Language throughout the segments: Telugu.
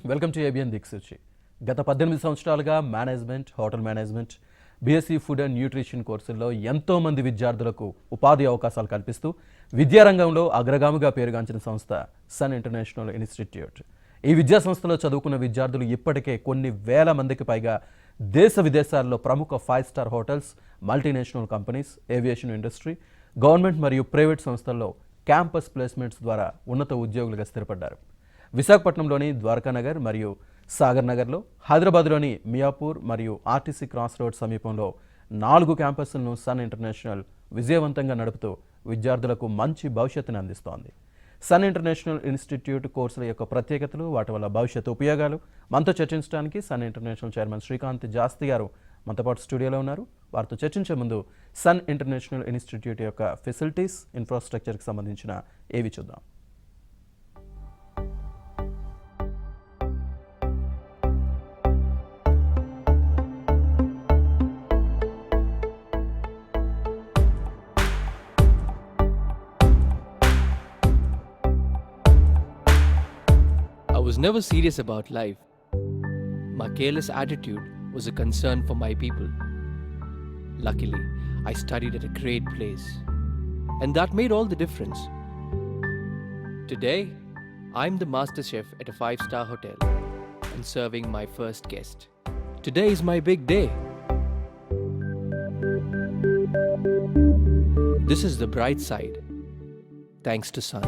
వెల్కమ్ టు ఏబిఎన్ దిక్సూచి. గత 18 సంవత్సరాలుగా management, hotel management, BSc food and nutrition కోర్సుల్లో ఎంతోమంది విద్యార్థులకు ఉపాధి అవకాశాలు కల్పిస్తూ విద్యారంగంలో అగ్రగామిగా పేరుగాంచిన సంస్థ సన్ ఇంటర్నేషనల్ ఇన్స్టిట్యూట్. ఈ విద్యా సంస్థలో చదువుకున్న విద్యార్థులు ఇప్పటికే కొన్ని వేల మందికి పైగా దేశ విదేశాల్లో ప్రముఖ 5 star hotels, multinational companies, aviation industry, government మరియు ప్రైవేట్ సంస్థల్లో క్యాంపస్ ప్లేస్మెంట్స్ ద్వారా ఉన్నత ఉద్యోగులుగా స్థిరపడ్డారు. విశాఖపట్నంలోని ద్వారకానగర్ మరియు సాగర్ నగర్లో, హైదరాబాద్లోని మియాపూర్ మరియు ఆర్టీసీ క్రాస్ రోడ్ సమీపంలో 4 క్యాంపస్లను సన్ ఇంటర్నేషనల్ విజయవంతంగా నడుపుతూ విద్యార్థులకు మంచి భవిష్యత్తును అందిస్తోంది. సన్ ఇంటర్నేషనల్ ఇన్స్టిట్యూట్ కోర్సుల యొక్క ప్రత్యేకతలు, వాటి వల్ల భవిష్యత్తు ఉపయోగాలు మనతో చర్చించడానికి సన్ ఇంటర్నేషనల్ చైర్మన్ శ్రీకాంత్ జాస్తి గారు మనతో పాటు స్టూడియోలో ఉన్నారు. వారితో చర్చించే ముందు సన్ ఇంటర్నేషనల్ ఇన్స్టిట్యూట్ యొక్క ఫెసిలిటీస్, ఇన్ఫ్రాస్ట్రక్చర్కి సంబంధించిన ఏవి చూద్దాం. I was never serious about life. My careless attitude was a concern for my people. Luckily, I studied at a great place, and that made all the difference. Today, I'm the master chef at a 5-star hotel and serving my first guest. Today is my big day. This is the bright side, thanks to Sun.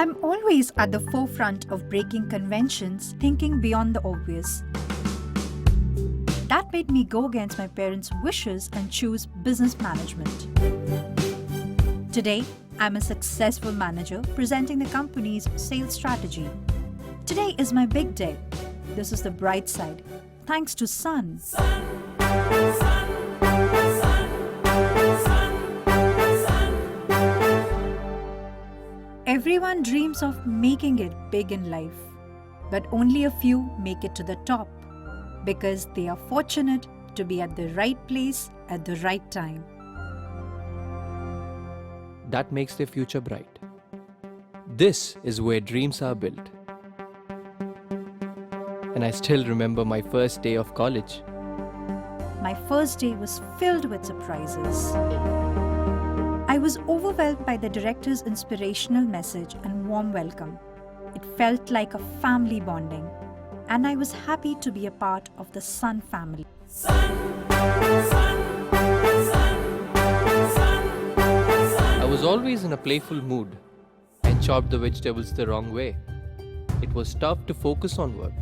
I'm always at the forefront of breaking conventions, thinking beyond the obvious. That made me go against my parents' wishes and choose business management. Today, I'm a successful manager presenting the company's sales strategy. Today is my big day. This is the bright side, thanks to Sun. Everyone dreams of making it big in life, but only a few make it to the top because they are fortunate to be at the right place at the right time. That makes their future bright. This is where dreams are built. And I still remember my first day of college. My first day was filled with surprises. I was overwhelmed by the director's inspirational message and warm welcome. It felt like a family bonding, and I was happy to be a part of the Sun family. I was always in a playful mood and chopped the vegetables the wrong way. It was tough to focus on work.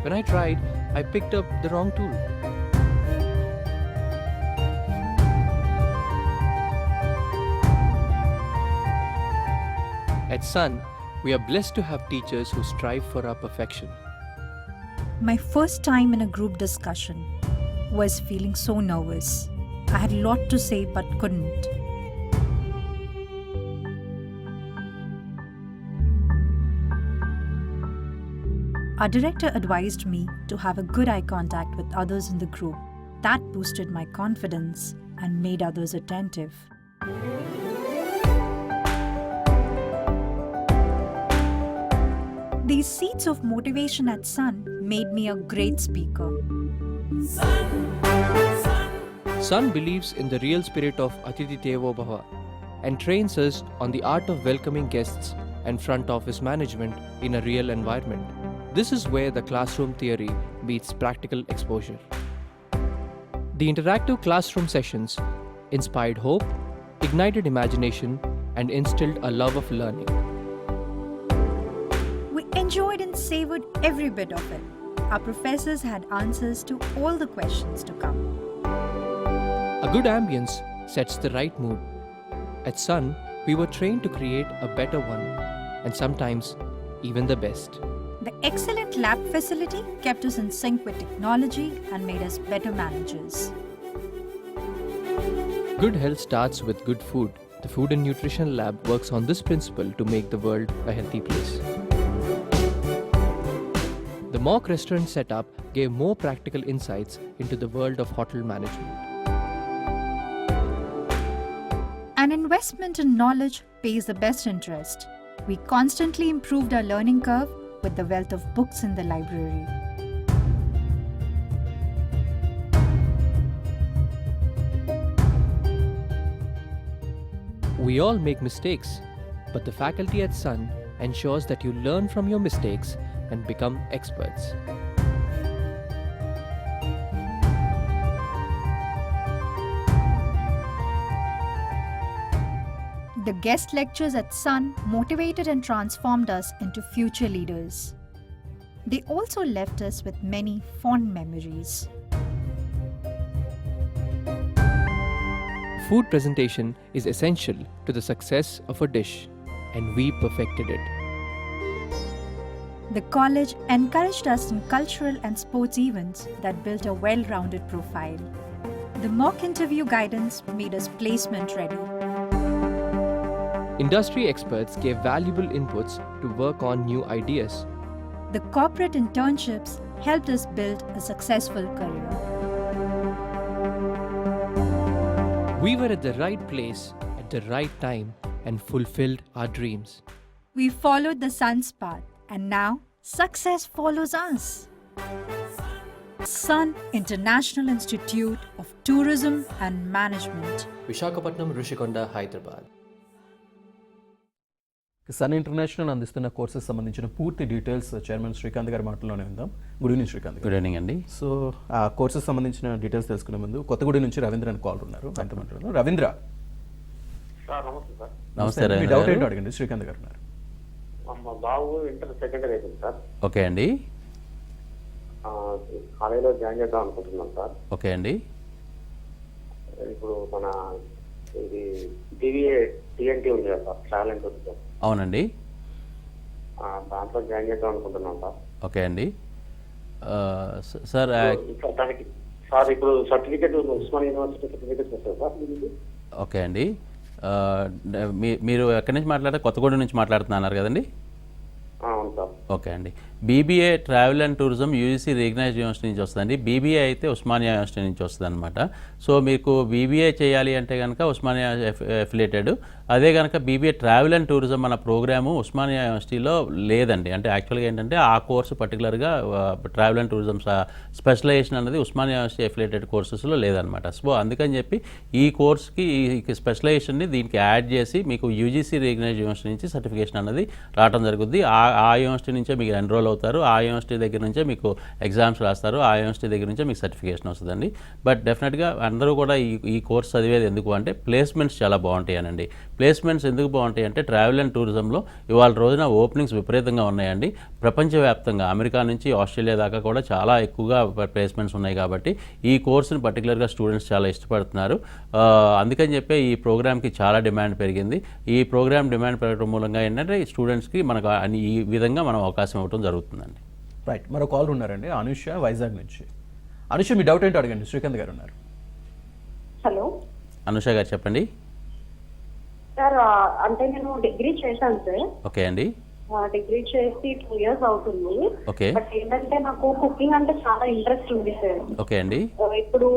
When I tried, I picked up the wrong tool. At Sun, we are blessed to have teachers who strive for our perfection. My first time in a group discussion was feeling so nervous. I had a lot to say but couldn't. Our director advised me to have a good eye contact with others in the group. That boosted my confidence and made others attentive. These seeds of motivation at Sun made me a great speaker. Sun believes in the real spirit of Atithi Devo Bhava and trains us on the art of welcoming guests and front office management in a real environment. This is where the classroom theory meets practical exposure. The interactive classroom sessions inspired hope, ignited imagination, and instilled a love of learning. We enjoyed and savored every bit of it. Our professors had answers to all the questions to come. A good ambience sets the right mood. At Sun, we were trained to create a better one, and sometimes even the best. The excellent lab facility kept us in sync with technology and made us better managers. Good health starts with good food. The Food and Nutrition Lab works on this principle to make the world a healthy place. The mock restaurant setup gave more practical insights into the world of hotel management. An investment in knowledge pays the best interest. We constantly improved our learning curve with the wealth of books in the library. We all make mistakes, but the faculty at Sun ensures that you learn from your mistakes and become experts. The guest lectures at Sun motivated and transformed us into future leaders. They also left us with many fond memories. Food presentation is essential to the success of a dish, and we perfected it. The college encouraged us in cultural and sports events that built a well-rounded profile. The mock interview guidance made us placement ready. Industry experts gave valuable inputs to work on new ideas. The corporate internships helped us build a successful career. We were at the right place at the right time and fulfilled our dreams. We followed the sun's path, and now success follows us. Sun International Institute of Tourism and Management. Visakhapatnam, Rishikonda, Hyderabad. Sun International అందిస్తున్న కోర్సెస్ సంబంధించిన పూర్తి డీటెయిల్స్ చైర్మన్ శ్రీకాంత్ గారి మాటల్లోనే ఉందాం. Good evening Srikanth. Good evening అండి. సో ఆ కోర్సెస్ సంబంధించిన డీటెయిల్స్ తెలుసుకునే ముందు కొత్తగూడి నుంచి రవీంద్ర అని కాల్ ఉన్నారు. ఆయనతో మాట్లాడదాం. రవీంద్ర, నమస్తే మీ రవీంద్ర డౌట్ గారు. ఏంటో అడగండి. శ్రీకాంత్ గారు ఉన్నారు. మా బాబు ఇంటర్ సెకండ్ ఇయర్ అయిపోయింది సార్. ఓకే అండి. కాలేజీలో జాయిన్ చేద్దాం అనుకుంటున్నాం సార్. ఓకే అండి. ఇప్పుడు మన ఇది డివిఏ టీఎన్టీ ఉంది కదా సార్, ట్రావెల్ అండ్ టూరిజం. అవునండి. దాంట్లో జాయిన్ చేద్దాం అనుకుంటున్నాం సార్. ఓకే అండి. సార్ ఇంకా దానికి సార్ ఇప్పుడు సర్టిఫికేట్ ఉస్మాన్ యూనివర్సిటీ సర్టిఫికేట్ వస్తుంది సార్ దీనికి. ఓకే అండి. మీరు ఎక్కడి నుంచి మాట్లాడారు? కొత్తగూడెం నుంచి మాట్లాడుతున్నారు కదండి. అవును సార్. ఓకే అండి. BBA travel and tourism UGC recognised university నుంచి వస్తుందండి. బీబీఏ అయితే ఉస్మానియా యూనివర్సిటీ నుంచి వస్తుంది అనమాట. సో మీకు బీబీఏ చేయాలి అంటే కనుక ఉస్మానియా అఫిలియేటెడ్. అదే కనుక బీబీఏ ట్రావెల్ అండ్ టూరిజం అన్న ప్రోగ్రాము ఉస్మానియా యూనివర్సిటీలో లేదండి. అంటే యాక్చువల్గా ఏంటంటే ఆ కోర్సు పర్టికులర్గా ట్రావెల్ అండ్ టూరిజం స్పెషలైజేషన్ అనేది ఉస్మానియా యూనివర్సిటీ అఫిలియేటెడ్ కోర్సెస్లో లేదనమాట. సో అందుకని చెప్పి ఈ కోర్స్కి ఈ స్పెషలైజేషన్ని దీనికి యాడ్ చేసి మీకు యూజీసీ రికగ్నైజ్డ్ యూనివర్సిటీ నుంచి సర్టిఫికేషన్ అనేది రావడం జరుగుద్ది. ఆ యూనివర్సిటీ నుంచే మీకు ఎన్రోల్ అవుతారు. ఆ యూనివర్సిటీ దగ్గర నుంచే మీకు ఎగ్జామ్స్ రాస్తారు. ఆ యూనివర్సిటీ దగ్గర నుంచే మీకు సర్టిఫికేషన్ వస్తుందండి. బట్ డెఫినెట్గా అందరూ కూడా ఈ కోర్స్ చదివేది ఎందుకు అంటే ప్లేస్మెంట్స్ చాలా బాగుంటాయనండి. ప్లేస్మెంట్స్ ఎందుకు బాగుంటాయి అంటే ట్రావెల్ అండ్ టూరిజంలో ఇవాళ రోజున ఓపెనింగ్స్ విపరీతంగా ఉన్నాయండి. ప్రపంచవ్యాప్తంగా అమెరికా నుంచి ఆస్ట్రేలియా దాకా కూడా చాలా ఎక్కువగా ప్లేస్మెంట్స్ ఉన్నాయి. కాబట్టి ఈ కోర్సుని పర్టికులర్గా స్టూడెంట్స్ చాలా ఇష్టపడుతున్నారు. అందుకని చెప్పి ఈ ప్రోగ్రామ్కి చాలా డిమాండ్ పెరిగింది. ఈ ప్రోగ్రామ్ డిమాండ్ పెరగడం మూలంగా ఏంటంటే స్టూడెంట్స్కి మనకు ఈ విధంగా మనం అవకాశం ఇవ్వడం జరుగుతుందండి. రైట్, మరో కాల్ ఉన్నారండి. అనుష వైజాగ్ నుంచి. అనుష, మీ డౌట్ ఏంటో అడగండి. శ్రీకాంత్ గారు ఉన్నారు. హలో, అనుష గారు చెప్పండి. సార్ అంటే నేను డిగ్రీ చేశాను సార్. ఓకే అండి. డిగ్రీ చేసి 2 years అవుతుంది. ఓకే. బట్ ఏంటంటే నాకు కుకింగ్ అంటే చాలా ఇంట్రెస్ట్ ఉంది సార్. ఓకే అండి. ఇప్పుడు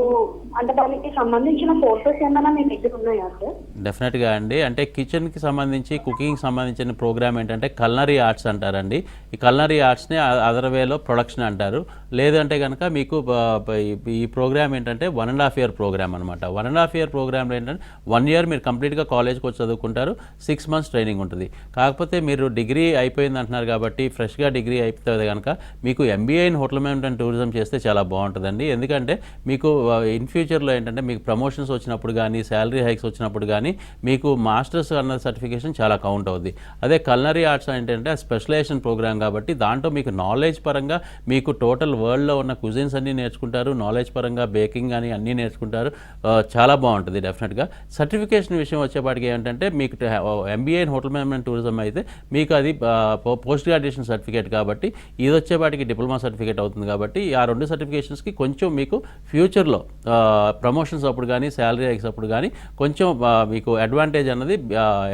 అంటే దానికి సంబంధించిన కోర్సెస్ ఏమైనా మీ దగ్గర ఉన్నాయా సార్? డెఫినెట్గా అండి. అంటే కిచెన్కి సంబంధించి కుకింగ్కి సంబంధించిన ప్రోగ్రామ్ ఏంటంటే కల్నరీ ఆర్ట్స్ అంటారండి. ఈ కల్నరీ ఆర్ట్స్ని అదర్ వేలో ప్రొడక్షన్ అంటారు. లేదంటే కనుక మీకు ఈ ప్రోగ్రామ్ ఏంటంటే 1.5 year ప్రోగ్రామ్ అనమాట. 1.5 year ప్రోగ్రామ్లో ఏంటంటే 1 year మీరు కంప్లీట్గా కాలేజ్కి వచ్చి చదువుకుంటారు. 6 months ట్రైనింగ్ ఉంటుంది. కాకపోతే మీరు డిగ్రీ అయిపోయింది అంటున్నారు కాబట్టి ఫ్రెష్గా డిగ్రీ అయిపోతుంది కనుక మీకు MBA in hotel management and tourism చేస్తే చాలా బాగుంటుందండి. ఎందుకంటే మీకు ఇన్ ఫ్యూచర్లో ఏంటంటే మీకు ప్రమోషన్స్ వచ్చినప్పుడు కానీ శాలరీ హైక్స్ వచ్చినప్పుడు కానీ మీకు మాస్టర్స్ అన్న సర్టిఫికేషన్ చాలా కౌంట్ అవుద్ది. అదే కల్నరీ ఆర్ట్స్ ఏంటంటే స్పెషలైజేషన్ ప్రోగ్రామ్ కాబట్టి దాంట్లో మీకు నాలెడ్జ్ పరంగా మీకు టోటల్ వరల్డ్లో ఉన్న కుజిన్స్ అన్నీ నేర్చుకుంటారు. నాలెడ్జ్ పరంగా బేకింగ్ కానీ అన్నీ నేర్చుకుంటారు. చాలా బాగుంటుంది డెఫినెట్గా. సర్టిఫికేషన్ విషయం వచ్చేపాటికి ఏంటంటే మీకు MBA in hotel management tourism అయితే మీకు అది పోస్ట్ గ్రాడ్యుయేషన్ సర్టిఫికేట్ కాబట్టి ఇది వచ్చేపాటికి డిప్లొమా సర్టిఫికేట్ అవుతుంది కాబట్టి ఆ 2 సర్టిఫికేషన్స్కి కొంచెం మీకు ఫ్యూచర్లో ప్రమోషన్స్ అప్పుడు కానీ శాలరీ హైక్స్ అప్పుడు కానీ కొంచెం మీకు అడ్వాంటేజ్ అన్నది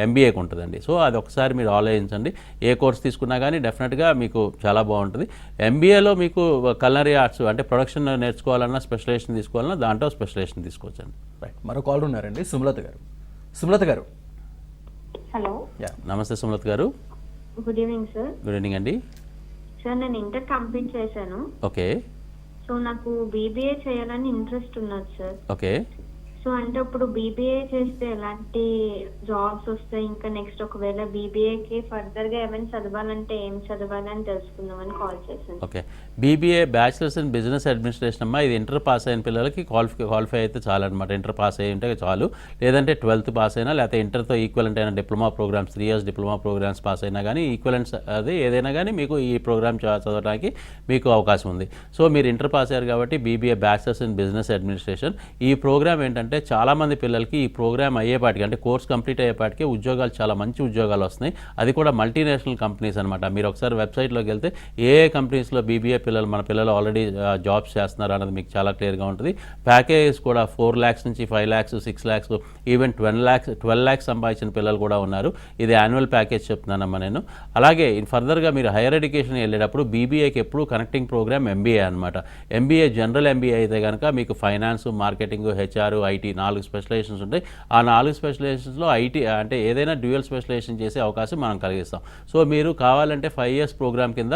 ఎంబీఏకి ఉంటుందండి. సో అది ఒకసారి మీరు ఆలోచించండి. ఏ కోర్స్ తీసుకున్నా కానీ డెఫినెట్గా మీకు చాలా బాగుంటుంది. ఎంబీఏలో మీకు కలనరీ ఆర్ట్స్ అంటే ప్రొడక్షన్ నేర్చుకోవాలన్నా స్పెషలైజేషన్ తీసుకోవాలన్నా దాంట్లో స్పెషలైజేషన్ తీసుకోవచ్చండి. రైట్, మరో కాల్ ఉన్నారండి, సుమలత గారు. సుమలత గారు. హలో, నమస్తే సుమలత గారు. Good evening sir. Good evening అండి. సార్ నేను ఇంటర్ కంప్లీట్ చేశాను. ఓకే సో నాకు బీబీఏ చేయాలని ఇంట్రెస్ట్ ఉన్నది సార్. ఓకే సో అంటే ఇప్పుడు బీబీఏ చేస్తే ఎలాంటి జాబ్స్ వస్తాయి, ఇంకా నెక్స్ట్ ఒకవేళ బీబీఏకి ఫర్దర్ గా ఏమైనా చదవాలంటే ఏం చదవాలి అని తెలుసుకుందామని కాల్ చేశాను. Okay, BBA bachelors in business administration అమ్మా. ఇది ఇంటర్ పాస్ అయిన పిల్లలకి క్వాలిఫై అయితే చాలన్నమాట. ఇంటర్ పాస్ అయ్యి ఉంటే చాలు, లేదంటే 12th పాస్ అయినా లేకపోతే ఇంటర్తో ఈక్వలెంట్ అయిన diploma programmes 3 years diploma programmes pass అయినా కానీ ఈక్వలెంట్స్ అది ఏదైనా కానీ మీకు ఈ ప్రోగ్రామ్ చదవడానికి మీకు అవకాశం ఉంది. సో మీరు ఇంటర్ పాస్ అయ్యారు కాబట్టి BBA bachelors in business administration. ఈ ప్రోగ్రామ్ ఏంటంటే చాలామంది పిల్లలకి ఈ ప్రోగ్రామ్ అయ్యేపాటికి అంటే కోర్స్ కంప్లీట్ అయ్యేపాటికి ఉద్యోగాలు చాలా మంచి ఉద్యోగాలు వస్తున్నాయి. అది కూడా మల్టీనేషనల్ కంపెనీస్ అనమాట. మీరు ఒకసారి వెబ్సైట్లోకి వెళ్తే ఏ కంపెనీస్లో బీబీఏ మన పిల్లలు ఆల్రెడీ జాబ్స్ చేస్తున్నారు అన్నది మీకు చాలా క్లియర్గా ఉంటుంది. ప్యాకేజెస్ కూడా 4 lakhs నుంచి 5 lakhs 6 lakhs ఈవెన్ 12 lakhs సంపాదించిన పిల్లలు కూడా ఉన్నారు. ఇది యాన్యువల్ ప్యాకేజ్ చెప్తున్నానమ్మా నేను. అలాగే ఫర్దర్గా మీరు హైయర్ ఎడ్యుకేషన్ వెళ్ళేటప్పుడు బీబీఏకి ఎప్పుడు కనెక్టింగ్ ప్రోగ్రామ్ ఎంబీఏ అనమాట. ఎంబీఏ జనరల్ ఎంబీఏ అయితే కనుక మీకు finance, marketing, HR, IT 4 specialisations ఉంటాయి. ఆ 4 స్పెషలైజేషన్స్లో ఐటీ అంటే ఏదైనా డ్యూయల్ స్పెషలైజేషన్ చేసే అవకాశం మనం కలిగిస్తాం. సో మీరు కావాలంటే 5 years ప్రోగ్రామ్ కింద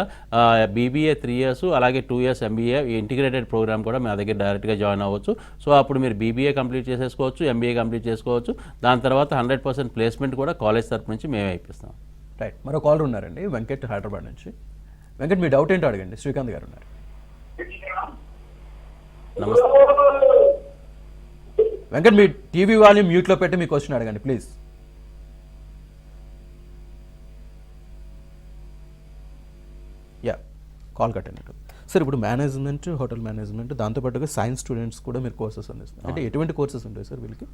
బీబీఏ 3 years అలాగే 2 years ఎంబీఏ ఇంటిగ్రేటెడ్ ప్రోగ్రామ్ కూడా మా దగ్గర డైరెక్ట్గా జాయిన్ అవ్వచ్చు. సో అప్పుడు మీరు బీబీఏ కంప్లీట్ చేసేసుకోవచ్చు, ఎంబీఏ కంప్లీట్ చేసుకోవచ్చు. దాని తర్వాత 100% ప్లేస్మెంట్ కూడా కాలేజ్ తరపు నుంచి మేమే ఇప్పిస్తాం. రైట్, మరో కాల్ ఉన్నారండి, వెంకట్ హైదరాబాద్ నుంచి. వెంకట్, మీ డౌట్ ఏంటో అడగండి. శ్రీకాంత్ గారు ఉన్నారు. నమస్తే వెంకట్, మీ టీవీ వాల్యూమ్ మ్యూట్లో పెట్టి మీ క్వశ్చన్ అడగండి ప్లీజ్. యా, కాల్ కట్ అన్నట్టు. సార్, ఇప్పుడు మేనేజ్మెంట్, హోటల్ మేనేజ్మెంట్ దాంతోపాటుగా సైన్స్ స్టూడెంట్స్ కూడా మీరు కోర్సెస్ అందిస్తారు. అంటే ఎటువంటి కోర్సెస్ ఉంటాయి సార్ వీళ్ళకి?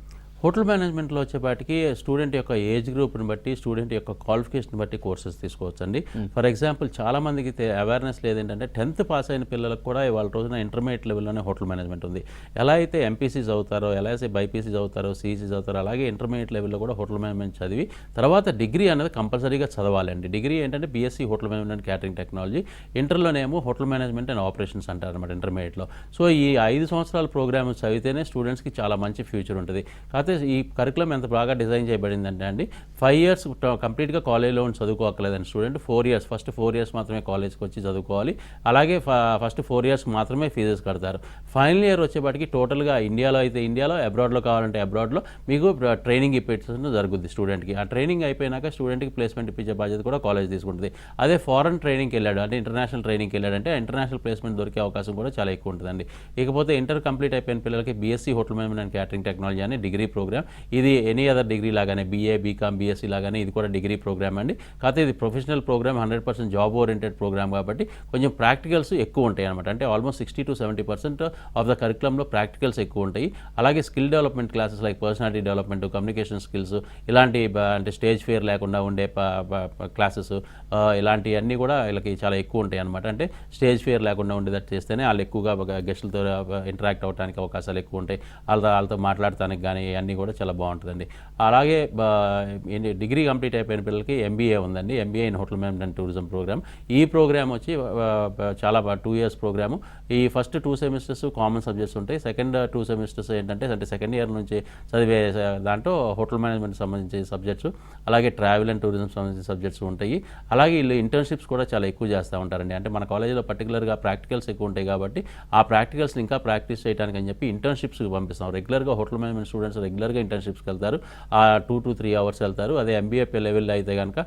హోటల్ మేనేజ్మెంట్లో వచ్చేపాటికి స్టూడెంట్ యొక్క ఏజ్ గ్రూప్ని బట్టి, స్టూడెంట్ యొక్క క్వాలిఫికేషన్ బట్టి కోర్సెస్ తీసుకోవచ్చండి. ఫర్ ఎగ్జాంపుల్ చాలామందికి అవేర్నెస్ లేదేంటంటే 10th పాస్ అయిన పిల్లలకు కూడా ఇవాళ రోజున ఇంటర్మీడియట్ లెవెల్లోనే హోటల్ మేనేజ్మెంట్ ఉంది. ఎలా అయితే ఎంపీసీస్ అవుతారో, ఎలా అయితే బైపీసీస్ అవుతారో, సీసీస్ అవుతారో, అలాగే ఇంటర్మీడియట్ లెవెల్లో కూడా హోటల్ మేనేజ్మెంట్ చదివి తర్వాత డిగ్రీ అనేది కంపల్సరీగా చదవాలండి. డిగ్రీ ఏంటంటే BSc hotel management catering technology, ఇంటర్లోనేమో హోటల్ మేనేజ్మెంట్ అండ్ ఆపరేషన్స్ అంటారు అనమాట ఇంటర్మీడియట్లో. సో ఈ 5 సంవత్సరాల ప్రోగ్రామ్ చదివితేనే స్టూడెంట్స్కి చాలా మంచి ఫ్యూచర్ ఉంటుంది. కాకపోతే ఈ కరికులం ఎంత బాగా డిజైన్ చేయబడిందంటే అండి 5 years కంప్లీట్గా కాలేజ్లో ఉండి చదువుకోకలేదండి స్టూడెంట్. 4 years ఫస్ట్ 4 years మాత్రమే కాలేజ్కి వచ్చి చదువుకోవాలి. అలాగే ఫస్ట్ 4 years మాత్రమే ఫీజెస్ కడతారు. ఫైనల్ ఇయర్ వచ్చేపాటికి టోటల్గా ఇండియాలో అయితే ఇండియాలో, అబ్రాడ్లో కావాలంటే అబ్రాడ్లో మీకు ట్రైనింగ్ ఇప్పించడం జరుగుతుంది స్టూడెంట్కి. ఆ ట్రైనింగ్ అయిపోయినాక స్టూడెంట్కి ప్లేస్మెంట్ ఇప్పించే బాధ్యత కూడా కాలేజ్ తీసుకుంటుంది. అదే ఫారెన్ ట్రైనింగ్కి వెళ్ళాడు అంటే ఇంటర్నేషనల్ ట్రైనింగ్కి వెళ్ళాడంటే ఇంటర్నేషనల్ ప్లేస్మెంట్ దొరికే అవకాశం కూడా చాలా ఎక్కువ ఉంటుందండి. ఇకపోతే ఇంటర్ కంప్లీట్ అయిపోయిన పిల్లలకి BSc hotel management and catering technology అనే డిగ్రీ ప్రోగ్రామ్. ఇది ఎనీ అదర్ డిగ్రీ లాగానే బీఏ, బీకామ్, బీఎస్సీ లాగానే ఇది కూడా డిగ్రీ ప్రోగ్రామ్ అండి. కాకపోతే ఇది professional programme, 100% job oriented programme కాబట్టి కొంచెం ప్రాక్టికల్స్ ఎక్కువ ఉంటాయి అనమాట. అంటే ఆల్మోస్ట్ 60 to 70% ఆఫ్ ద కరికులంలో ప్రాక్టికల్స్ ఎక్కువ ఉంటాయి. అలాగే skill development classes like personality development, communication skills, ఇలాంటి అంటే స్టేజ్ ఫియర్ లేకుండా ఉండే క్లాసెస్, ఇలాంటివన్నీ కూడా వీళ్ళకి చాలా ఎక్కువ ఉంటాయి అనమాట. అంటే స్టేజ్ ఫియర్ లేకుండా ఉండేటట్టు చేస్తేనే వాళ్ళు ఎక్కువగా గెస్టులతో ఇంటరాక్ట్ అవ్వడానికి అవకాశాలు ఎక్కువ ఉంటాయి. వాళ్ళతో మాట్లాడటానికి కానీ అన్నీ కూడా చాలా బాగుంటుందండి. అలాగే డిగ్రీ కంప్లీట్ అయిపోయిన పిల్లలకి ఎంబీఏ ఉందండి, MBA in hotel management and tourism programme. ఈ ప్రోగ్రామ్ వచ్చి చాలా 2 years ప్రోగ్రాము. ఈ ఫస్ట్ 2 semesters కామన్ సబ్జెక్ట్స్ ఉంటాయి. సెకండ్ 2 semesters ఏంటంటే సెకండ్ ఇయర్ నుంచి చదివే దాంట్లో హోటల్ మేనేజ్మెంట్ సంబంధించిన సబ్జెక్ట్స్, అలాగే ట్రావెల్ అండ్ టూరిజం సంబంధించిన సబ్జెక్ట్స్ ఉంటాయి. అలాగే వీళ్ళు ఇంటర్న్షిప్స్ కూడా చాలా ఎక్కువ చేస్తూ ఉంటారండి. అంటే మన కాలేజీలో పర్టికులర్గా ప్రాక్టికల్స్ ఎక్కువ ఉంటాయి కాబట్టి ఆ ప్రాక్టికల్స్ని ఇంకా ప్రాక్టీస్ చేయడానికి అని చెప్పి ఇంటర్న్షిప్స్కి పంపిస్తాం. రెగ్యులర్గా హోటల్ మేనేజ్మెంట్ స్టూడెంట్స్ రెగ్యులర్గా ఇంటర్న్షిప్స్కి వెళ్తారు. 2 to 3 hours వెళ్తారు. అదే ఎంబీఏ లెవెల్లో అయితే కనుక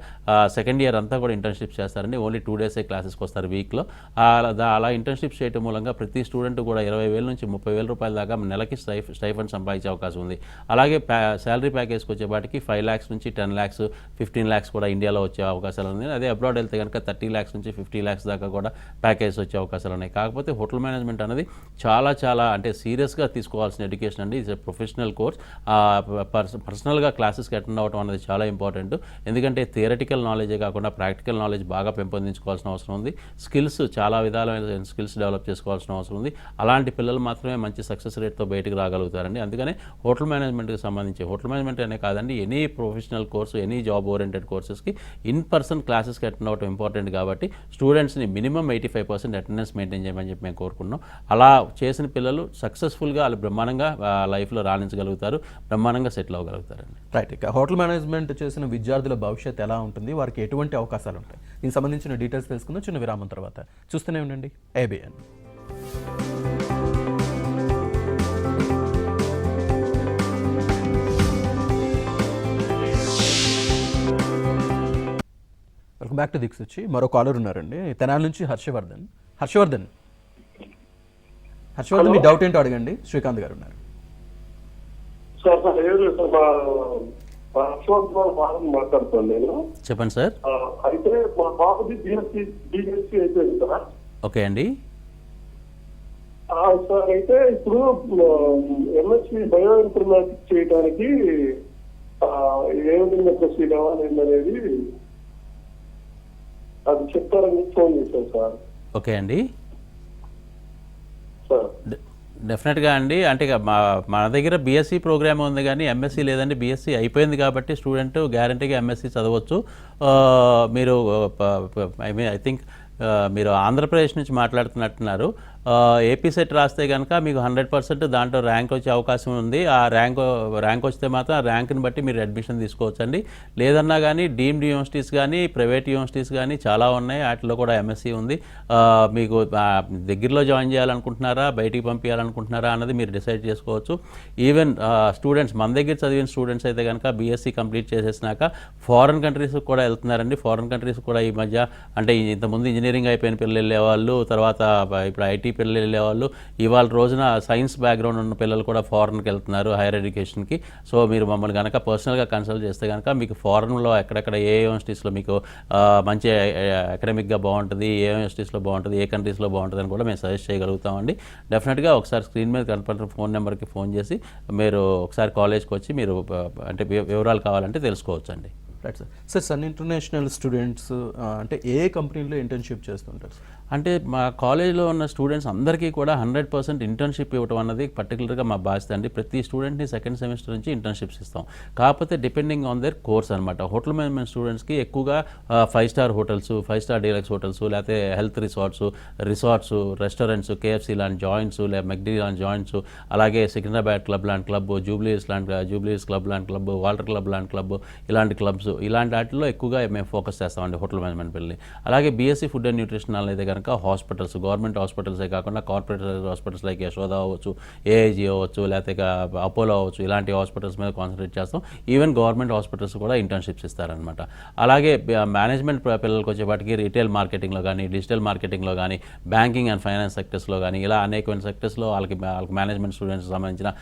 సెకండ్ ఇయర్ అంతా కూడా ఇంటర్న్షిప్స్ చేస్తారండి. ఓన్లీ 2 days క్లాసెస్కి వస్తారు వీక్లో. అలా ఇంటర్న్షిప్స్ చేయడం మూలంగా ప్రతి స్టూడెంట్ కూడా 20,000 నుంచి 30,000 రూపాయల దాకా నెలకి స్టైఫండ్ సంపాదించే అవకాశం ఉంది. అలాగే శాలరీ ప్యాకేజ్కి వచ్చేపాటికి 5 lakhs నుంచి 10 lakhs 15 lakhs కూడా ఇండియాలో వచ్చే అవకాశాలు ఉన్నాయి. అదే అబ్రాడ్ వెళ్తే కనుక 30 lakhs నుంచి 50 lakhs దాకా కూడా ప్యాకేజ్ వచ్చే అవకాశాలు ఉన్నాయి. కాకపోతే హోటల్ మేనేజ్మెంట్ అనేది చాలా అంటే సీరియస్గా తీసుకోవాల్సిన ఎడ్యుకేషన్ అండి. It's a professional course. పర్సనల్గా క్లాసెస్కి అటెండ్ అవ్వడం అనేది చాలా ఇంపార్టెంట్. ఎందుకంటే థియరటికల్ నాలెడ్జే కాకుండా ప్రాక్టికల్ నాలెడ్జ్ బాగా పెంపొందించుకోవాల్సిన అవసరం ఉంది. స్కిల్స్ చాలా విధాలమైన స్కిల్స్ డెవలప్ చేసుకోవాల్సిన అవసరం ఉంది. అలాంటి పిల్లలు మాత్రమే మంచి సక్సెస్ రేట్తో బయటకు రాగలుగుతారండి. అందుకనే హోటల్ మేనేజ్మెంట్కి సంబంధించి, హోటల్ మేనేజ్మెంట్ అనే కాదండి, any professional course, any job oriented కోర్సెస్కి ఇన్ పర్సన్ క్లాసెస్కి అటెండ్ అవ్వడం ఇంపార్టెంట్. కాబట్టి స్టూడెంట్స్ని మినిమం 85% అటెండెన్స్ మెయింటైన్ చేయమని చెప్పి మేము కోరుకున్నాం. అలా చేసిన పిల్లలు సక్సెస్ఫుల్గా వాళ్ళు బ్రహ్మాండంగా లైఫ్లో రాణించగలుగుతారు, బ్రహ్మాండంగా సెటిల్ అవ్వగలుగుతారండి. రైట్. ఇక హోటల్ మేనేజ్మెంట్ చేసిన విద్యార్థుల భవిష్యత్తు ఎలా ఉంటుంది, వారికి ఎటువంటి అవకాశాలు ఉంటాయి, దీనికి సంబంధించిన డీటెయిల్స్ తెలుసుకుందాం చిన్న విరామం తర్వాత. చూస్తూనే ఉండండి ABN. వెల్కమ్ బ్యాక్ టు దిక్సూచి. మరో కాలర్ ఉన్నారండి, తెనాలి నుంచి హర్షవర్ధన్. హర్షవర్ధన్ మీ డౌట్ ఏంటో అడగండి. శ్రీకాంత్ గారు ఉన్నారు. సార్ ఏం లేదు సార్, మాట్లాడుతాను నేను. చెప్పండి సార్. అయితే మా బాబుది బిఎస్సి అయిపోయింది సార్. ఓకే అండి. సార్ అయితే ఇప్పుడు ఎంఎస్సి బయో ఇన్ఫర్మేటిక్స్ చేయడానికి ఏ విధంగా ప్రొసీడ్ అవ్వాలి అనేది అది చెప్తారని ఫోన్ చేశాను సార్. ఓకే అండి. సార్ డెఫినెట్గా అండి. అంటే మన దగ్గర బీఎస్సీ ప్రోగ్రామ్ ఉంది కానీ ఎంఎస్సీ లేదండి. బీఎస్సీ అయిపోయింది కాబట్టి స్టూడెంట్ గ్యారంటీగా ఎంఎస్సీ చదవచ్చు. మీరు ఐ థింక్ మీరు ఆంధ్రప్రదేశ్ నుంచి మాట్లాడుతున్నట్టున్నారు. ఏపీ సెట్ రాస్తే కనుక మీకు 100% దాంట్లో ర్యాంక్ వచ్చే అవకాశం ఉంది. ఆ ర్యాంక్ వస్తే మాత్రం ఆ ర్యాంక్ని బట్టి మీరు అడ్మిషన్ తీసుకోవచ్చండి. లేదన్నా కానీ డీమ్డ్ యూనివర్సిటీస్ కానీ ప్రైవేట్ యూనివర్సిటీస్ కానీ చాలా ఉన్నాయి, వాటిలో కూడా ఎంఎస్సీ ఉంది. మీకు దగ్గరలో జాయిన్ చేయాలనుకుంటున్నారా, బయటికి పంపించాలనుకుంటున్నారా అన్నది మీరు డిసైడ్ చేసుకోవచ్చు. ఈవెన్ స్టూడెంట్స్ మన దగ్గర చదివిన స్టూడెంట్స్ అయితే కనుక బీఎస్సీ కంప్లీట్ చేసేసినాక ఫారెన్ కంట్రీస్కి కూడా వెళ్తున్నారండి. ఫారెన్ కంట్రీస్ కూడా ఈ మధ్య, అంటే ఇంతకుముందు ఇంజనీరింగ్ అయిపోయిన పిల్లలు వెళ్ళేవాళ్ళు, తర్వాత ఇప్పుడు ఐటీ పిల్లలు వెళ్ళేవాళ్ళు, ఇవాళ రోజున సైన్స్ బ్యాక్గ్రౌండ్ ఉన్న పిల్లలు కూడా ఫారెన్కి వెళ్తున్నారు హైయర్ ఎడ్యుకేషన్కి. సో మీరు మమ్మల్ని కనుక పర్సనల్గా కన్సల్ట్ చేస్తే కనుక మీకు ఫారెన్లో ఎక్కడెక్కడ ఏ యూనివర్సిటీస్లో మీకు మంచి అకాడమిక్గా బాగుంటుంది, ఏ యూనివర్సిటీస్లో బాగుంటుంది, ఏ కంట్రీస్లో బాగుంటుంది అని కూడా మేము సజెస్ట్ చేయగలుగుతామండి. డెఫినెట్గా ఒకసారి స్క్రీన్ మీద కనపడుతున్న ఫోన్ నెంబర్కి ఫోన్ చేసి మీరు ఒకసారి కాలేజ్కి వచ్చి మీరు అంటే వివరాలు కావాలంటే తెలుసుకోవచ్చండి. Right sir. Sir Sun International students అంటే ఏ కంపెనీలో ఇంటర్న్షిప్ చేస్తుంటారు సార్? అంటే మా కాలేజ్లో ఉన్న స్టూడెంట్స్ అందరికీ కూడా 100% ఇంటర్న్షిప్ ఇవ్వడం అన్నది పర్టికులర్గా మా బాధ్యత అండి. ప్రతి స్టూడెంట్ని సెకండ్ సెమిస్టర్ నుంచి ఇంటర్న్షిప్స్ ఇస్తాం. కాకపోతే డిపెండింగ్ ఆన్ దేర్ కోర్స్ అనమాట. హోటల్ మేనేజ్మెంట్ స్టూడెంట్స్కి ఎక్కువగా 5 star hotels, 5 star deluxe hotels, లేకపోతే హెల్త్ రిసార్ట్స్, రెస్టారెంట్స్, KFC లాంటి జాయింట్స్, లేదా మెక్డీ లాంటి జాయింట్స్, అలాగే సికింద్రాబాద్ క్లబ్ లాంటి క్లబ్, జూబ్లీస్ క్లబ్ లాంటి క్లబ్, వాల్టర్ క్లబ్ లాంటి క్లబ్, ఇలాంటి క్లబ్స్, ఇలాంటి వాటిల్లో ఎక్కువగా మేము ఫోకస్ చేస్తామండి హోటల్ మేనేజ్మెంట్ పిల్లల్ని. అలాగే బీఎస్సీ ఫుడ్ అండ్ న్యూట్రిషన్ అయితే కనుక హాస్పిటల్స్, గవర్నమెంట్ హాస్పిటల్సే కాకుండా కార్పొరేట్ హాస్పిటల్స్ లైక్ యశోద అవ్వచ్చు, ఏఐజీ అవ్వచ్చు, లేకపోతే అపోలో అవ్వచ్చు, ఇలాంటి హాస్పిటల్స్ మీద కాన్సన్ట్రేట్ చేస్తాం. ఈవెన్ గవర్నమెంట్ హాస్పిటల్స్ కూడా ఇంటర్న్షిప్స్ ఇస్తారనమాట. అలాగే మేనేజ్మెంట్ పిల్లలకు వచ్చేపాటికి రీటైల్ మార్కెటింగ్లో కానీ, డిజిటల్ మార్కెటింగ్లో కానీ, బ్యాంకింగ్ అండ్ ఫైనాన్స్ సెక్టర్స్లో కానీ, ఇలా అనేకమైన సెక్టర్స్లో వాళ్ళకి మేనేజ్మెంట్ స్టూడెంట్స్ సంబంధించిన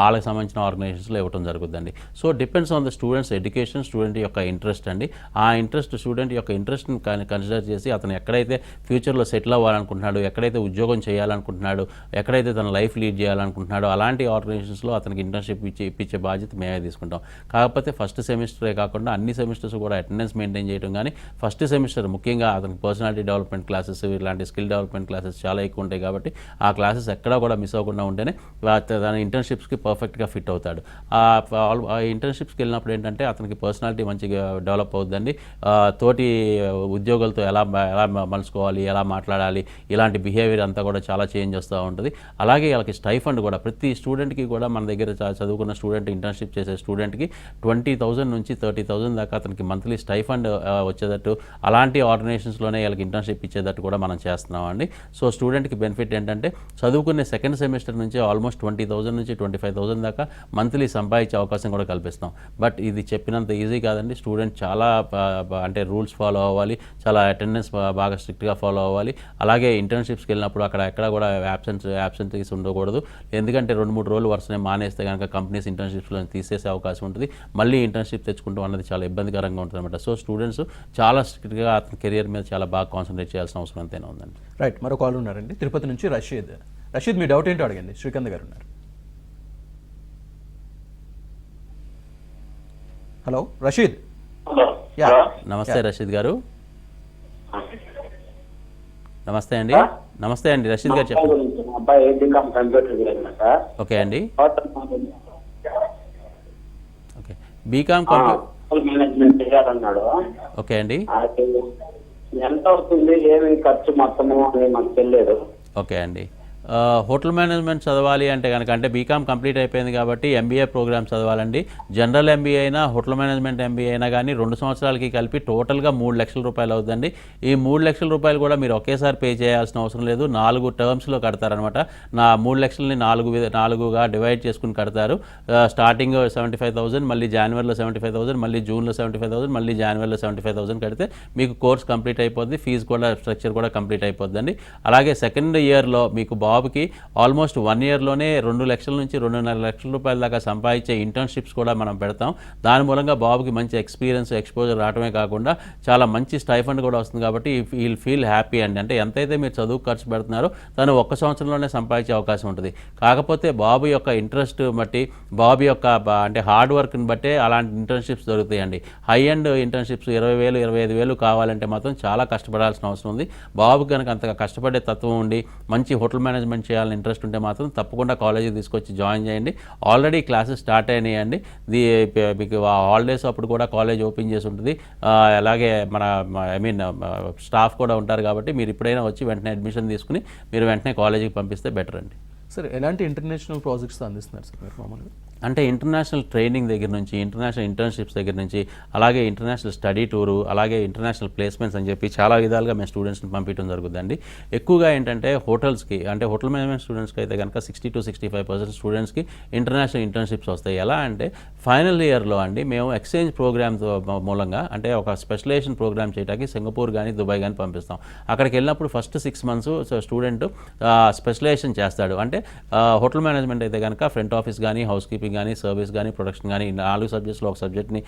వాళ్ళకి సంబంధించిన ఆర్గనైజేషన్స్లో ఇవ్వడం జరుగుతుందండి. So depends on the students education, student యొక్క ఇంట్రెస్ట్ అండి. ఆ ఇంట్రెస్ట్, స్టూడెంట్ యొక్క ఇంట్రెస్ట్ని కన్సిడర్ చేసి అతను ఎక్కడైతే ఫ్యూచర్లో సెటిల్ అవ్వాలనుకుంటున్నాడు, ఎక్కడైతే ఉద్యోగం చేయాలనుకుంటున్నాడు, ఎక్కడైతే తన లైఫ్ లీడ్ చేయాలనుకుంటున్నాడో అలాంటి ఆర్గనైజేషన్స్లో అతనికి ఇంటర్న్షిప్ ఇప్పించే బాధ్యత మేమే తీసుకుంటాం. కాకపోతే ఫస్ట్ సెమిస్టరే కాకుండా అన్ని సెమిస్టర్స్ కూడా అటెండెన్స్ మెయింటైన్ చేయడం కానీ, ఫస్ట్ సెమిస్టర్ ముఖ్యంగా అతనికి పర్సనాలిటీ డెవలప్మెంట్ క్లాసెస్, ఇలాంటి స్కిల్ డెవలప్మెంట్ క్లాసెస్ చాలా ఎక్కువ ఉంటాయి. కాబట్టి ఆ క్లాసెస్ ఎక్కడా కూడా మిస్ అవ్వకుండా ఉంటేనే తన ఇంటర్న్షిప్స్కి పర్ఫెక్ట్గా ఫిట్ అవుతాడు. ఆ ఇంటర్న్షిప్స్కి వెళ్ళినప్పుడు ఏంటంటే అతనికి పర్సనాలిటీ మంచిగా డెవలప్ అవుతుందండి. తోటి ఉద్యోగులతో ఎలా మలుచుకోవాలి, ఎలా మాట్లాడాలి, ఇలాంటి బిహేవియర్ అంతా కూడా చాలా చేంజ్ వస్తూ ఉంటుంది. అలాగే వాళ్ళకి స్టైఫండ్ కూడా ప్రతి స్టూడెంట్కి కూడా మన దగ్గర చదువుకున్న స్టూడెంట్, ఇంటర్న్షిప్ చేసే స్టూడెంట్కి 20,000 నుంచి 30,000 దాకా అతనికి మంత్లీ స్టైఫండ్ వచ్చేటట్టు అలాంటి ఆర్గనైజేషన్స్లోనే వీళ్ళకి ఇంటర్న్షిప్ ఇచ్చేటట్టు కూడా మనం చేస్తున్నామండి. సో స్టూడెంట్కి బెనిఫిట్ ఏంటంటే చదువుకునే సెకండ్ సెమిస్టర్ నుంచి ఆల్మోస్ట్ 20,000 నుంచి 25,000 దాకా మంత్లీ సంపాదించే అవకాశం కూడా కల్పిస్తాం. బట్ ఇది చెప్పినంత ఈజీ కాదండి. స్టూడెంట్ చాలా అంటే రూల్స్ ఫాలో అవ్వాలి, చాలా అటెండెన్స్ బాగా స్ట్రిక్ట్గా ఫాలో అవ్వాలి. అలాగే ఇంటర్న్షిప్స్కి వెళ్ళినప్పుడు అక్కడ ఎక్కడ కూడా యాబ్సెంటీస్ ఉండకూడదు. ఎందుకంటే 2-3 రోజులు వరుసనే మానేస్తే కనుక కంపెనీస్ ఇంటర్న్షిప్స్లో తీసేసే అవకాశం ఉంటుంది. మళ్ళీ ఇంటర్న్షిప్ తెచ్చుకుంటాం అన్నది చాలా ఇబ్బందికరంగా ఉంటుంది అనమాట. సో స్టూడెంట్స్ చాలా స్ట్రిక్ట్గా అతని కెరియర్ మీద చాలా బాగా కాన్సన్ట్రేట్ చేయాల్సిన అవసరం అంతేనా ఉందండి. రైట్. మరో కాల్ ఉన్నారండి తిరుపతి నుంచి రషీద్. మీ డౌట్ ఏంటో అడగండి. శ్రీకాంత్ గారు ఉన్నారు. హలో రషీద్. యా. నమస్తే రషీద్ గారు. నమస్తే అండి. నమస్తే అండి రషీద్ గారు చెప్పండి. మా అబ్బాయి బీకామ్ కంప్యూటర్ సార్. ఓకే అండి. హోటల్ ఓకే బీకామ్ మేనేజ్మెంట్ చేయాలన్నాడు. ఓకే అండి. అది ఎంత అవుతుంది, ఏమి ఖర్చు మొత్తము అని మాకు తెలియదు. ఓకే అండి. హోటల్ మేనేజ్మెంట్ చదవాలి అంటే కనుక అంటే బీకామ్ కంప్లీట్ అయిపోయింది కాబట్టి ఎంబీఏ ప్రోగ్రామ్ చదవాలండి. జనరల్ ఎంబీఏ అయినా హోటల్ మేనేజ్మెంట్ ఎంబీఏ అయినా కానీ 2 సంవత్సరాలకి కలిపి టోటల్గా 3 లక్షల రూపాయలు అవుతుందండి. ఈ 3 లక్షల రూపాయలు కూడా మీరు ఒకేసారి పే చేయాల్సిన అవసరం లేదు, 4 టర్మ్స్లో కడతారనమాట. 3 లక్షలని 4గా డివైడ్ చేసుకుని కడతారు. స్టార్టింగ్ 75,000, మళ్ళీ జనవరిలో 75,000, మళ్ళీ జూన్లో 75,000, మళ్ళీ జనవరిలో 75,000 కడితే మీకు కోర్స్ కంప్లీట్ అయిపోద్ది. ఫీజు కూడా స్ట్రక్చర్ కూడా కంప్లీట్ అయిపోద్దండి. అలాగే సెకండ్ ఇయర్లో మీకు బాబుకి ఆల్మోస్ట్ 1 ఇయర్లోనే 2 లక్షల నుంచి 2.5 లక్షల రూపాయల దాకా సంపాదించే ఇంటర్న్షిప్స్ కూడా మనం పెడతాం. దాని మూలంగా బాబుకి మంచి ఎక్స్పీరియన్స్, ఎక్స్పోజర్ రావడమే కాకుండా చాలా మంచి స్టైఫండ్ కూడా వస్తుంది. కాబట్టి వీల్ ఫీల్ హ్యాపీ అండి. అంటే ఎంతైతే మీరు చదువు ఖర్చు పెడుతున్నారో తను 1 సంవత్సరంలోనే సంపాదించే అవకాశం ఉంటుంది. కాకపోతే బాబు యొక్క ఇంట్రెస్ట్ బట్టి, బాబు యొక్క అంటే హార్డ్ వర్క్ని బట్టే అలాంటి ఇంటర్న్షిప్స్ దొరుకుతాయండి. హై అండ్ ఇంటర్న్షిప్స్ 20,000, 25,000 కావాలంటే మాత్రం చాలా కష్టపడాల్సిన అవసరం ఉంది. బాబు కనుక అంతగా కష్టపడే తత్వం ఉండి మంచి హోటల్ మేనేజ్మెంట్ చేయాలని ఇంట్రెస్ట్ ఉంటే మాత్రం తప్పకుండా కాలేజీకి తీసుకొచ్చి జాయిన్ చేయండి. ఆల్రెడీ క్లాసెస్ స్టార్ట్ అయినాయండి. మీకు హాలిడేస్ అప్పుడు కూడా కాలేజ్ ఓపెన్ చేసి ఉంటుంది. అలాగే మన స్టాఫ్ కూడా ఉంటారు. కాబట్టి మీరు ఇప్పుడైనా వచ్చి వెంటనే అడ్మిషన్ తీసుకుని మీరు వెంటనే కాలేజీకి పంపిస్తే బెటర్ అండి. సార్ ఎలాంటి ఇంటర్నేషనల్ ప్రాజెక్ట్స్ అందిస్తున్నారు సార్ మీరు మామూలుగా? అంటే ఇంటర్నేషనల్ ట్రైనింగ్ దగ్గర నుంచి, ఇంటర్నేషనల్ ఇంటర్న్షిప్స్ దగ్గర నుంచి, అలాగే ఇంటర్నేషనల్ స్టడీ టూరు, అలాగే ఇంటర్నేషనల్ ప్లేస్మెంట్స్ అని చెప్పి చాలా విధాలుగా మేము స్టూడెంట్స్ని పంపించడం జరుగుతుందండి. ఎక్కువగా ఏంటంటే హోటల్స్కి, అంటే హోటల్ మేనేజ్మెంట్ స్టూడెంట్స్కి అయితే కనుక 60 to 65% స్టూడెంట్స్కి ఇంటర్నేషనల్ ఇంటర్న్షిప్స్ వస్తాయి. ఎలా అంటే ఫైనల్ ఇయర్లో అండి మేము ఎక్స్చేంజ్ ప్రోగ్రామ్ మూలంగా, అంటే ఒక స్పెషలైజేషన్ ప్రోగ్రామ్ చేయడానికి సింగపూర్ కానీ దుబాయ్ కానీ పంపిస్తాం. అక్కడికి వెళ్ళినప్పుడు ఫస్ట్ 6 months స్టూడెంట్ స్పెషలైజేషన్ చేస్తాడు. అంటే హోటల్ మేనేజ్మెంట్ అయితే కనుక ఫ్రంట్ ఆఫీస్ కానీ, హౌస్ కీపింగ్ కానీ, సర్వీస్ కానీ, ప్రొడక్షన్ కానీ, 4 సబ్జెక్ట్స్లో ఒక సబ్జెక్ట్ని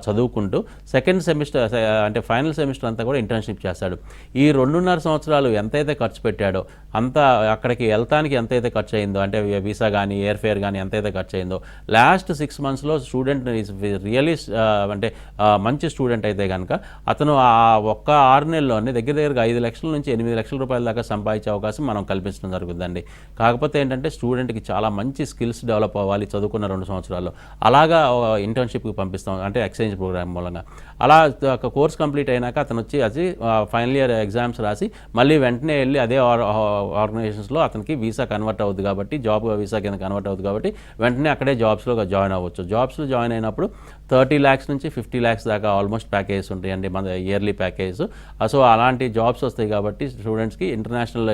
చదువుకుంటూ సెకండ్ సెమిస్టర్ అంటే ఫైనల్ సెమిస్టర్ అంతా కూడా ఇంటర్న్షిప్ చేస్తాడు. ఈ 2.5 సంవత్సరాలు ఎంతైతే ఖర్చు పెట్టాడో అంతా అక్కడికి వెళ్తానికి ఎంతైతే ఖర్చు అయిందో, అంటే వీసా కానీ, ఎయిర్ ఫేర్ కానీ ఎంతైతే ఖర్చు అయిందో, లాస్ట్ 6 monthsలో స్టూడెంట్ రియలీ అంటే మంచి స్టూడెంట్ అయితే కనుక అతను ఆ ఒక్క 6 నెలల్లోనే దగ్గరగా 5 లక్షల నుంచి 8 లక్షల రూపాయల దాకా సంపాదించే అవకాశం మనం కల్పించడం జరుగుతుందండి. కాకపోతే ఏంటంటే స్టూడెంట్కి చాలా మంచి స్కిల్స్ డెవలప్ అవ్వాలి చదువుకున్న 2 సంవత్సరాల్లో. అలాగా ఇంటర్న్షిప్కి పంపిస్తాం, అంటే ఎక్స్చేంజ్ ప్రోగ్రామ్ మూలంగా. అలా ఒక కోర్స్ కంప్లీట్ అయినాక అతను వచ్చి ఫైనల్ ఇయర్ ఎగ్జామ్స్ రాసి మళ్ళీ వెంటనే వెళ్ళి అదే ఆర్గనైజేషన్స్లో అతనికి వీసా కన్వర్ట్ అవుతుంది కాబట్టి, జాబ్ వీసా కింద కన్వర్ట్ అవుతుంది కాబట్టి వెంటనే అక్కడే జాబ్స్లో జాయిన్ అవ్వచ్చు. జాబ్స్లో జాయిన్ అయినప్పుడు 30 lakhs నుంచి 50 lakhs దాకా ఆల్మోస్ట్ ప్యాకేజెస్ ఉంటాయండి, మన ఇయర్లీ ప్యాకేజ్. సో అలాంటి జాబ్స్ వస్తాయి కాబట్టి స్టూడెంట్స్కి ఇంటర్నేషనల్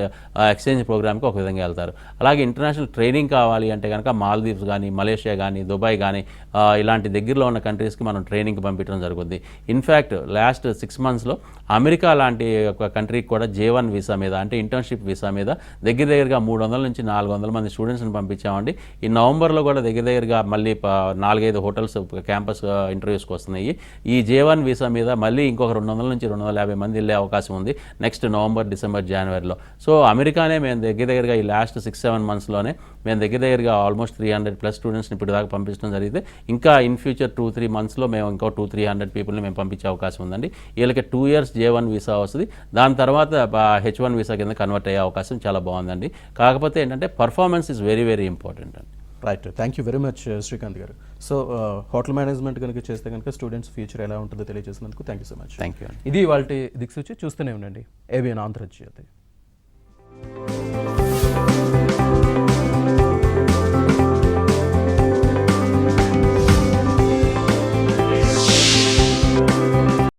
ఎక్స్చేంజ్ ప్రోగ్రామ్కి ఒక విధంగా వెళ్తారు. అలాగే ఇంటర్నేషనల్ ట్రైనింగ్ కావాలి అంటే కనుక మాల్దీవ్స్ కానీ, మలేషియా కానీ, దుబాయ్ కానీ ఇలాంటి దగ్గరలో ఉన్న కంట్రీస్కి మనం ట్రైనింగ్కి పంపించడం జరుగుతుంది. ఇన్ఫ్యాక్ట్ లాస్ట్ 6 monthsలో అమెరికా లాంటి ఒక కంట్రీకి కూడా J1 వీసా మీద, అంటే ఇంటర్న్షిప్ వీసా మీద దగ్గరగా 300 నుంచి 400 మంది స్టూడెంట్స్ని పంపించామండి. ఈ నవంబర్లో కూడా దగ్గరగా మళ్ళీ 4-5 హోటల్స్ క్యాంపస్ ఇంటర్వ్యూస్కి వస్తున్నాయి. ఈ J1 వీసా మీద మళ్ళీ ఇంకొక 200 నుంచి 250 మంది వెళ్ళే అవకాశం ఉంది నెక్స్ట్ నవంబర్, డిసెంబర్, జనవరిలో. సో అమెరికానే మేము దగ్గరగా ఈ లాస్ట్ 6-7 monthsలోనే మేము దగ్గరగా ఆల్మోస్ట్ 300+ స్టూడెంట్స్ని ఇప్పుడు దాకా పంపించడం జరిగితే ఇంకా ఇన్ ఫ్యూచర్ 2-3 monthsలో మేము ఇంకో 200-300 పీపుల్ని మేము పంపించే అవకాశం ఉందండి. వీళ్ళకి 2 years J1 వీసా వస్తుంది. దాని తర్వాత H1 వీసా కింద కన్వర్ట్ అయ్యే అవకాశం చాలా బాగుందండి. కాకపోతే ఏంటంటే performance is very very important అండి. Right, thank you very much Srikanth garu. So hotel management కనుక చేస్తే కనుక స్టూడెంట్స్ ఫ్యూచర్ ఎలా ఉంటుందో తెలియజేసినందుకు thank you so much. Thank you. ఇది వాళ్ళ దిక్సూచి. చూస్తూనే ఉండండి ABN ఆంధ్రజ్యోతి.